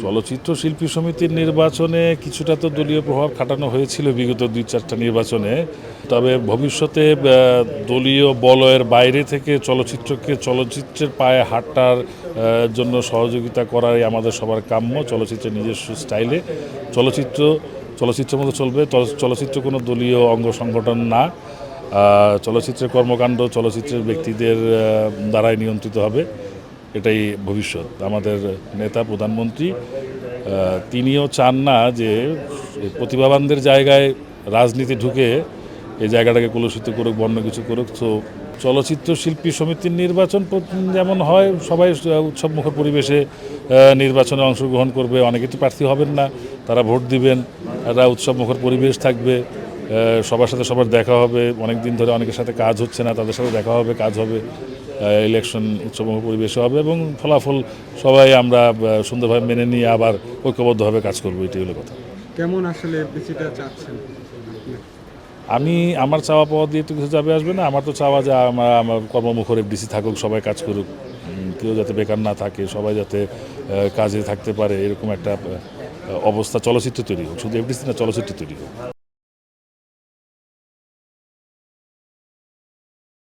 চলচ্চিত্র শিল্পী সমিতির নির্বাচনে কিছুটা তো দলীয় প্রভাব খাটানো হয়েছিল বিগত ২-৪টা নির্বাচনে। তবে ভবিষ্যতে দলীয় বলয়ের বাইরে থেকে চলচ্চিত্রের পায়ে হাঁটার জন্য সহযোগিতা করাই আমাদের সবার কাম্য। চলচ্চিত্রের নিজস্ব স্টাইলে চলচ্চিত্রের মতো চলবে। চলচ্চিত্র কোনো দলীয় অঙ্গ সংগঠন না। চলচ্চিত্রের কর্মকাণ্ড চলচ্চিত্রের ব্যক্তিদের দ্বারাই নিয়ন্ত্রিত হবে। এটাই ভবিষ্যৎ। আমাদের নেতা প্রধানমন্ত্রী তিনিও চান না যে প্রতিভাবানদের জায়গায় রাজনীতি ঢুকে এই জায়গাটাকে কলুষিত করুক, বন্য কিছু করুক। তো চলচ্চিত্র শিল্পী সমিতির নির্বাচন যেমন হয়, সবাই উৎসবমুখর পরিবেশে নির্বাচনে অংশগ্রহণ করবে। অনেকে তো প্রার্থী হবেন না, তারা ভোট দিবেন। একটা উৎসবমুখর পরিবেশ থাকবে, সবার সাথে সবার দেখা হবে। অনেক দিন ধরে অনেকের সাথে কাজ হচ্ছে না, তাদের সাথে দেখা হবে, কাজ হবে। ইলেকশন উৎসবমুখর পরিবেশে হবে এবং ফলাফল সবাই আমরা সুন্দরভাবে মেনে নিয়ে আবার ঐক্যবদ্ধভাবে কাজ করবো। এটাই হলো কথা। কেমন আসলে এফডিসিটা চাচ্ছেন? আমার চাওয়া পাওয়া দিয়ে তো কিছু যাবে আসবে না। আমার তো চাওয়া যে আমার কর্মমুখর এফডিসি থাকুক, সবাই কাজ করুক, কেউ যাতে বেকার না থাকে, সবাই যাতে কাজে থাকতে পারে, এরকম একটা অবস্থা চলচ্চিত্র তৈরি হোক। শুধু এফডিসি না, চলচ্চিত্র তৈরি হোক।